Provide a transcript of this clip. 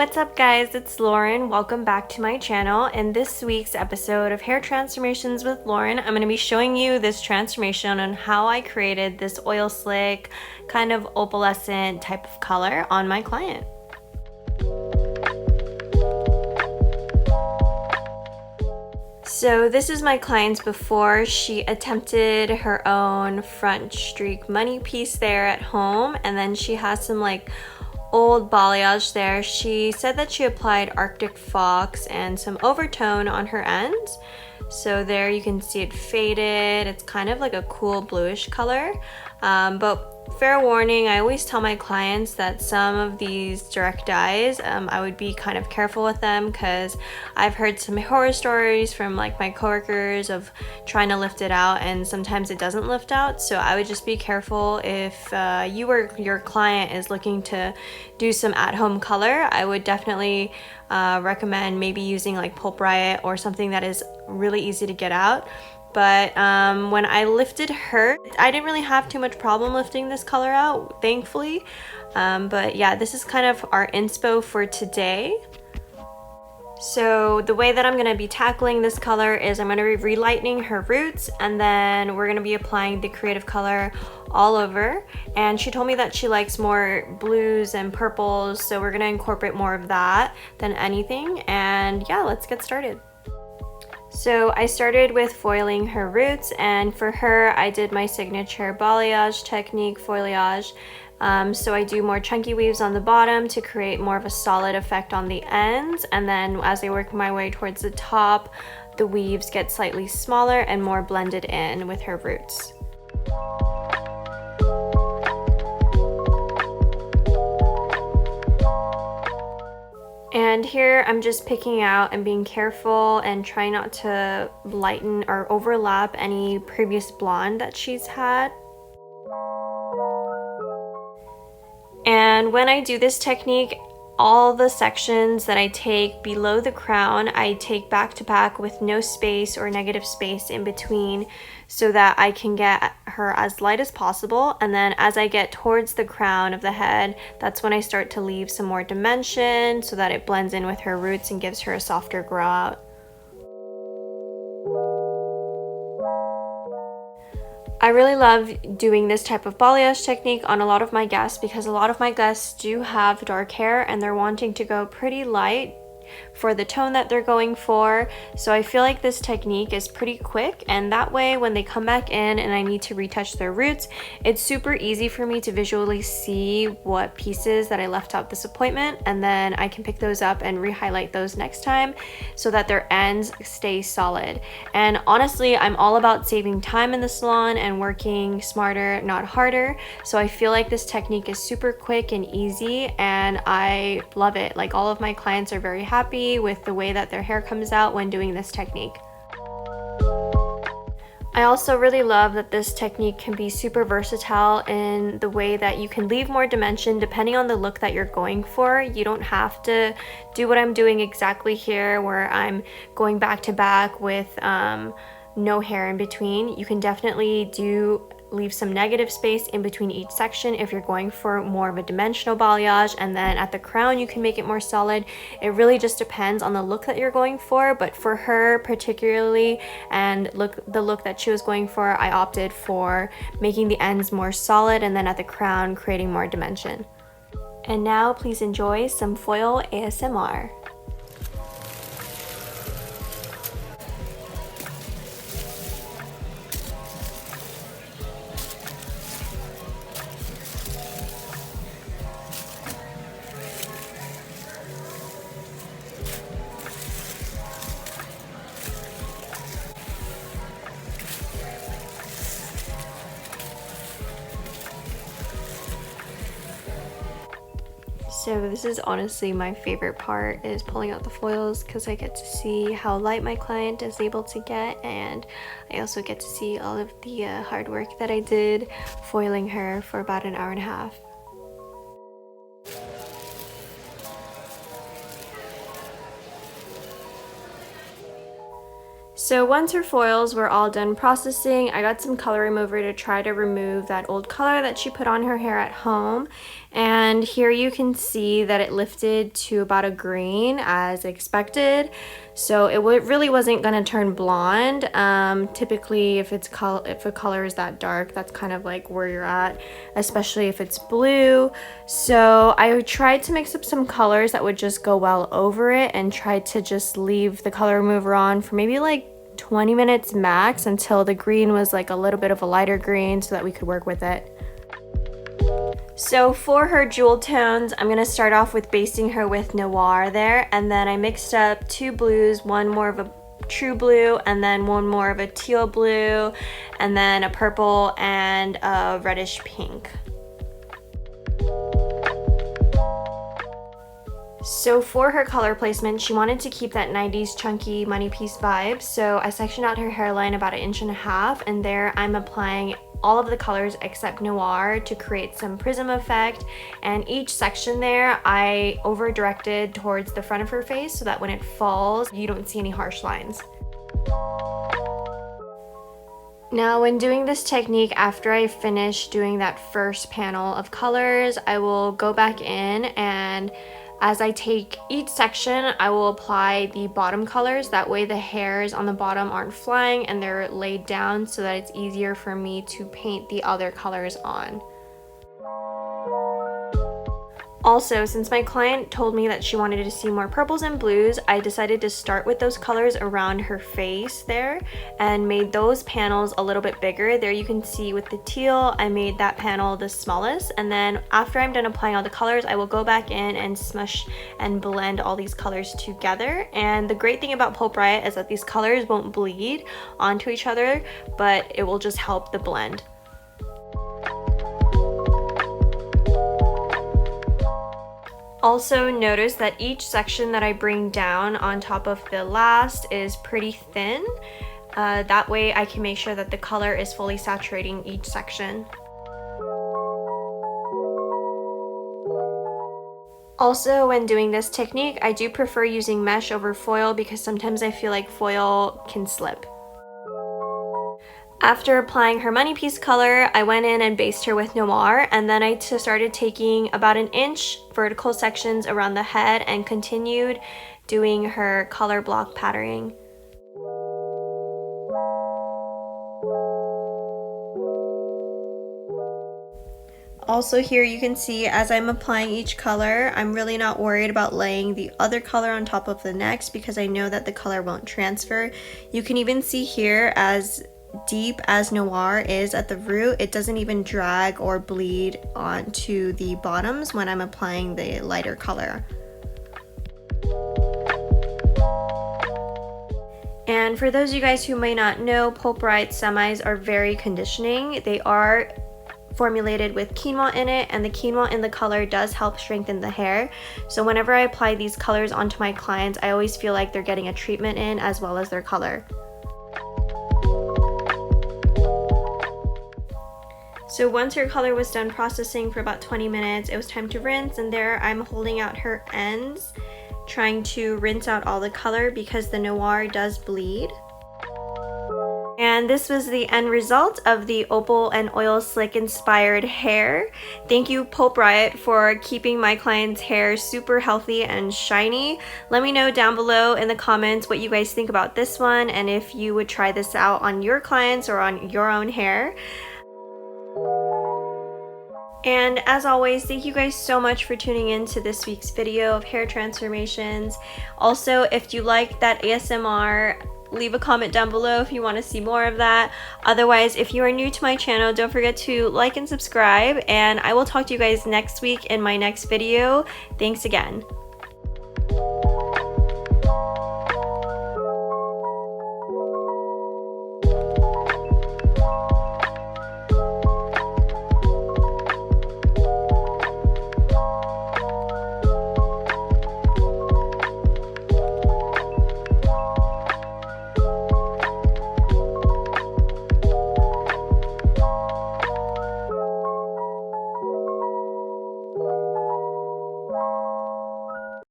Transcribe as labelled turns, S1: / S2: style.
S1: what's up guys? It's Lauren. Welcome back to my channel. In this week's episode of Hair Transformations with Lauren, I'm going to be showing you this transformation on how I created this oil slick, kind of opalescent type of color on my client. So this is my client's before. She attempted her own front streak money piece there at home, and then she has some like old balayage there. She said that she applied Arctic Fox and some overtone on her ends. So there you can see it faded. It's kind of like a cool bluish color. But fair warning, I always tell my clients that some of these direct dyes, I would be kind of careful with them because I've heard some horror stories from like my coworkers of trying to lift it out and sometimes it doesn't lift out. So I would just be careful if you or your client is looking to do some at-home color. I would definitely recommend maybe using like Pulp Riot or something that is really easy to get out. But when I lifted her, I didn't really have too much problem lifting this color out, thankfully. But yeah, this is kind of our inspo for today. So the way that I'm going to be tackling this color is I'm going to be relightening her roots, and then we're going to be applying the creative color all over. And she told me that she likes more blues and purples, so we're going to incorporate more of that than anything. And yeah, let's get started. So I started with foiling her roots, and for her I did my signature balayage technique, foliage. So I do more chunky weaves on the bottom to create more of a solid effect on the ends, and then as I work my way towards the top, the weaves get slightly smaller and more blended in with her roots. And here I'm just picking out and being careful and trying not to lighten or overlap any previous blonde that she's had. And when I do this technique, all the sections that I take below the crown, I take back to back with no space or negative space in between so that I can get her as light as possible. And then as I get towards the crown of the head, that's when I start to leave some more dimension so that it blends in with her roots and gives her a softer grow out. I really love doing this type of balayage technique on a lot of my guests because a lot of my guests do have dark hair and they're wanting to go pretty light for the tone that they're going for. So I feel like this technique is pretty quick, and that way when they come back in and I need to retouch their roots, it's super easy for me to visually see what pieces that I left out this appointment, and then I can pick those up and re-highlight those next time so that their ends stay solid. And honestly, I'm all about saving time in the salon and working smarter, not harder. So I feel like this technique is super quick and easy, and I love it. Like, all of my clients are very happy with the way that their hair comes out when doing this technique. I also really love that this technique can be super versatile in the way that you can leave more dimension depending on the look that you're going for. You don't have to do what I'm doing exactly here where I'm going back to back with no hair in between. You can definitely leave some negative space in between each section if you're going for more of a dimensional balayage, and then at the crown you can make it more solid. It really just depends on the look that you're going for, but for her particularly and the look that she was going for, I opted for making the ends more solid and then at the crown creating more dimension. And now please enjoy some foil ASMR. So this is honestly my favorite part, is pulling out the foils, because I get to see how light my client is able to get, and I also get to see all of the hard work that I did foiling her for about an hour and a half. So once her foils were all done processing, I got some color remover to try to remove that old color that she put on her hair at home. And here you can see that it lifted to about a green as expected. So it really wasn't going to turn blonde. Typically if a color is that dark, that's kind of like where you're at, especially if it's blue. So I tried to mix up some colors that would just go well over it and tried to just leave the color remover on for maybe like 20 minutes max until the green was like a little bit of a lighter green so that we could work with it. So for her jewel tones, I'm going to start off with basing her with Noir there, and then I mixed up two blues, one more of a true blue and then one more of a teal blue, and then a purple and a reddish pink. So for her color placement, she wanted to keep that 90s chunky money piece vibe, so I sectioned out her hairline about 1.5 inches, and there I'm applying all of the colors except Noir to create some prism effect, and each section there I over directed towards the front of her face so that when it falls you don't see any harsh lines. Now when doing this technique, after I finish doing that first panel of colors, I will go back in, and as I take each section, I will apply the bottom colors. That way the hairs on the bottom aren't flying and they're laid down so that it's easier for me to paint the other colors on. Also, since my client told me that she wanted to see more purples and blues, I decided to start with those colors around her face there and made those panels a little bit bigger. There you can see with the teal, I made that panel the smallest, and then after I'm done applying all the colors, I will go back in and smush and blend all these colors together. And the great thing about Pulp Riot is that these colors won't bleed onto each other, but it will just help the blend. Also notice that each section that I bring down on top of the last is pretty thin. That way I can make sure that the color is fully saturating each section. Also, when doing this technique, I do prefer using mesh over foil because sometimes I feel like foil can slip. After applying her money piece color, I went in and based her with Noir, and then I started taking about 1 inch vertical sections around the head and continued doing her color block patterning. Also here you can see as I'm applying each color, I'm really not worried about laying the other color on top of the next because I know that the color won't transfer. You can even see here, as deep as Noir is at the root, it doesn't even drag or bleed onto the bottoms when I'm applying the lighter color. And for those of you guys who may not know, Pulp Riot semis are very conditioning. They are formulated with quinoa in it, and the quinoa in the color does help strengthen the hair. So whenever I apply these colors onto my clients, I always feel like they're getting a treatment in as well as their color. So once her color was done processing for about 20 minutes, it was time to rinse, and there I'm holding out her ends, trying to rinse out all the color because the Noir does bleed. And this was the end result of the opal and oil slick inspired hair. Thank you Pulp Riot for keeping my client's hair super healthy and shiny. Let me know down below in the comments what you guys think about this one and if you would try this out on your clients or on your own hair. And as always, thank you guys so much for tuning in to this week's video of hair transformations. Also, if you like that ASMR, leave a comment down below if you want to see more of that. Otherwise, if you are new to my channel, don't forget to like and subscribe, and I will talk to you guys next week in my next video. Thanks again.